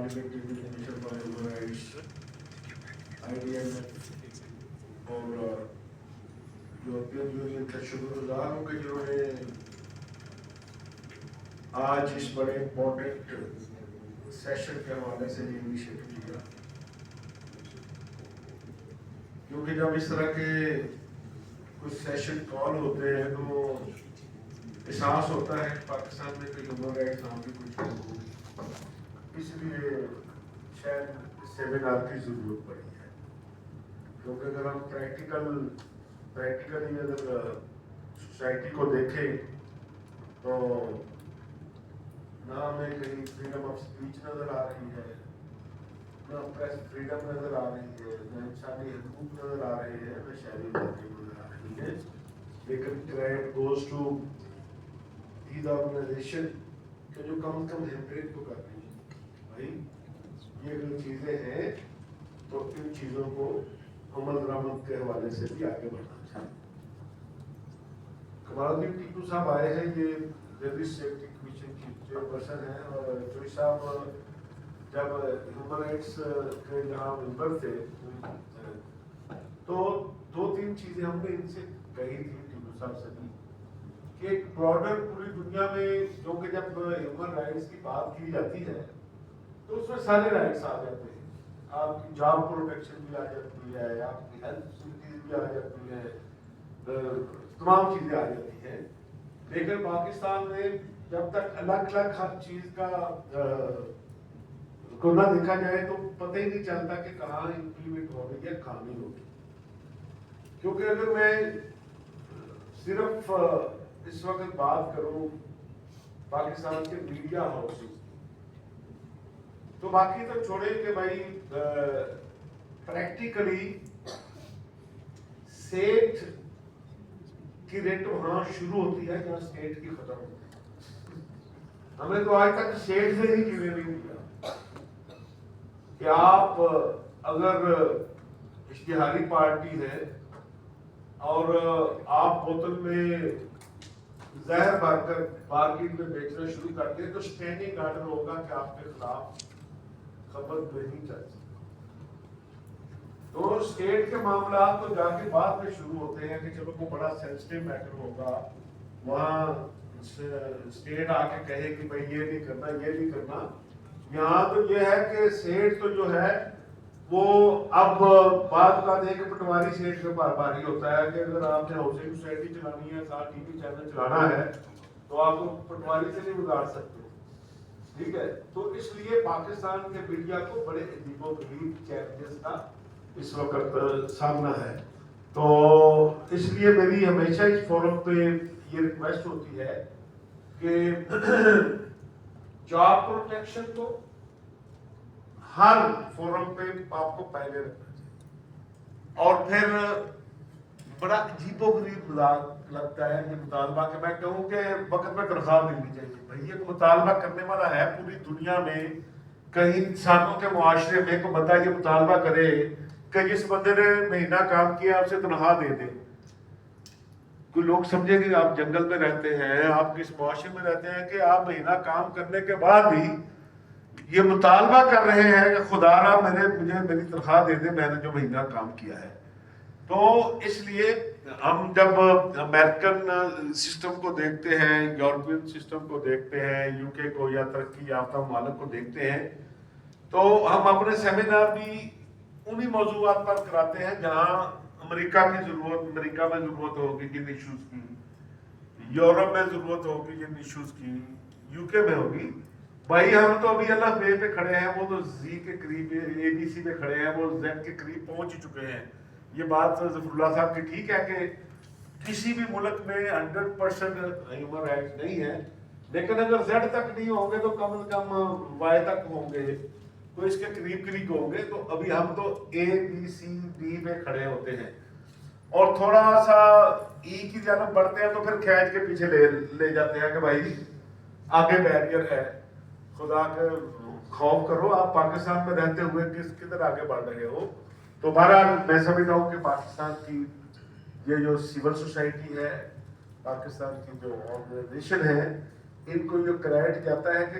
Deputy commissioner for human rights IDMF اور European union کا شکر گزار ہوں کہ جنہوں نے آج اس بڑے امپورٹنٹ سیشن کے حوالے سے یہ انیشیٹو لیا، کیونکہ جب اس طرح کے کچھ سیشن کال ہوتے ہیں تو احساس ہوتا ہے کہ پاکستان میں کوئی ہیومن رائٹس نام کی کچھ ہوگی، اس لیے شاید سیمینار کی ضرورت پڑی ہے۔ کیونکہ اگر ہم پریکٹیکلی اگر سوسائٹی کو دیکھیں تو نہ ہمیں کہیں فریڈم آف اسپیچ نظر آ رہی ہے، نہ پریس فریڈم نظر آ رہی ہے، نہ انسانی حقوق نظر آ رہے ہیں، نہ شہری آزادی نظر آ رہی ہے، لیکن credit goes to these organization کہ جو کم از کم ہیمپریک تو کر رہی ہے۔ بھائی یہ جو چیزیں ہیں تو ان چیزوں کو عمل درآمد کے حوالے سے بھی آگے بڑھنا چاہیے۔ کمال الدین ٹیپو صاحب آئے ہیں، یہ دہلی سیفٹی کمیشن کی چیئرپرسن ہیں، اور چوئی صاحب جب ہیومن رائٹس کے جہاں ممبر تھے تو دو تین چیزیں ہم نے ان سے کہی تھی ٹیپو صاحب سے بھی کہ ایک براڈر پوری دنیا میں، کیونکہ جب ہیومن رائٹس کی بات کی جاتی ہے تو اس میں سارے رائٹس آ جاتے ہیں، آپ کی جاب پروٹیکشن بھی آ جاتی ہے، آپ کی ہیلتھ فیسلٹیز بھی آ جاتی ہے، تمام چیزیں آ جاتی ہیں، لیکن پاکستان میں جب تک الگ الگ ہر چیز کا کو نہ دیکھا جائے تو پتہ ہی نہیں چلتا کہ کہاں امپلیمنٹ ہو رہی ہے، کہاں نہیں ہو رہی۔ کیونکہ اگر میں صرف اس وقت بات کروں پاکستان کے میڈیا ہاؤسز، تو باقی تو چھوڑے کہ بھائی پریکٹیکلی سیٹ کی ریٹ وہاں شروع ہوتی ہے جہاں اسٹیٹ کی ختم ہوتی ہے۔ ہمیں تو آج تک اسٹیٹ سے ہی کلیئر نہیں دیا کہ آپ اگر اشتہاری پارٹی ہے اور آپ بوتل میں زہر بھر کر مارکیٹ میں بیچنا شروع کر دیں تو اسٹینڈنگ آرڈر ہوگا کہ آپ کے خلاف خبر نہیں چل سکتی۔ تو اسٹیٹ کے معاملات تو جا کے بعد میں شروع ہوتے ہیں کہ چلو کوئی بڑا سینسٹیو میٹر ہوگا، وہاں اسٹیٹ آ کے کہے کہ بھائی یہ نہیں کرنا، یہ نہیں کرنا۔ یہاں تو یہ ہے کہ سیٹ تو جو ہے وہ اب بات کا دے کہ پٹواری سیٹ کے باری ہوتا ہے کہ اگر آپ نے ہاؤسنگ سوسائٹی چلانی ہے، ساتھ ٹی وی چینل چلانا ہے تو آپ کو پٹواری سے نہیں بگاڑ سکتے، ٹھیک ہے۔ تو اس لیے پاکستان کے میڈیا کو بڑے عجیب و غریب چیلنجز کا اس وقت سامنا ہے۔ تو اس لیے میری ہمیشہ اس فورم پہ یہ ریکویسٹ ہوتی ہے کہ جاب پروٹیکشن کو ہر فورم پہ آپ کو پہلے رکھنا چاہیے، اور پھر بڑا عجیب و غریب لگتا ہے یہ مطالبہ کہ میں کہوں کہ وقت میں تنخواہ ملنی چاہیے۔ بھائی یہ مطالبہ کرنے والا ہے پوری دنیا میں، کہیں انسانوں کے معاشرے میں کوئی بندہ یہ مطالبہ کرے کہ جس بندے نے مہینہ کام کیا اسے تنخواہ دے دے۔ کوئی لوگ سمجھے کہ آپ جنگل میں رہتے ہیں، آپ کس معاشرے میں رہتے ہیں کہ آپ مہینہ کام کرنے کے بعد بھی یہ مطالبہ کر رہے ہیں کہ خدا را مجھے میری تنخواہ دے دے، میں نے جو مہینہ کام کیا ہے۔ تو اس لیے ہم جب امریکن سسٹم کو دیکھتے ہیں، یورپین سسٹم کو دیکھتے ہیں، یو کے کو یا ترقی یافتہ ممالک کو دیکھتے ہیں، تو ہم اپنے سیمینار بھی انہی موضوعات پر کراتے ہیں جہاں امریکہ میں ضرورت ہوگی جن ایشوز کی، یورپ میں ضرورت ہوگی جن ایشوز کی، یو کے میں ہوگی۔ بھائی ہم تو ابھی اللہ بے پہ کھڑے ہیں، وہ تو زی کے قریب اے بی سی پہ کھڑے ہیں، وہ زیڈ کے قریب پہنچ چکے ہیں۔ یہ بات ظفر اللہ صاحب کی ٹھیک ہے کہ کسی بھی ملک میں 100% ہیومن رائٹس نہیں ہے، لیکن اگر زیڈ تک نہیں ہوں گے تو کم از کم وائی تک ہوں گے، تو اس کے قریب ہوں گے۔ تو ابھی ہم تو اے بی سی ڈی پہ کھڑے ہوتے ہیں، اور تھوڑا سا ای کی جانب بڑھتے ہیں تو پھر کھینچ کے پیچھے لے جاتے ہیں کہ بھائی آگے بیریئر ہے۔ خدا کے خوف کرو، آپ پاکستان میں رہتے ہوئے کدھر آگے بڑھ رہے ہو۔ تو بہرحال میں سمجھتا ہوں کہ پاکستان کی یہ جو سول سوسائٹی ہے، پاکستان کی جو آرگنائزیشن ہے، ان کو یہ کریٹ جاتا ہے کہ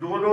2-2,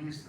20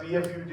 PFUJ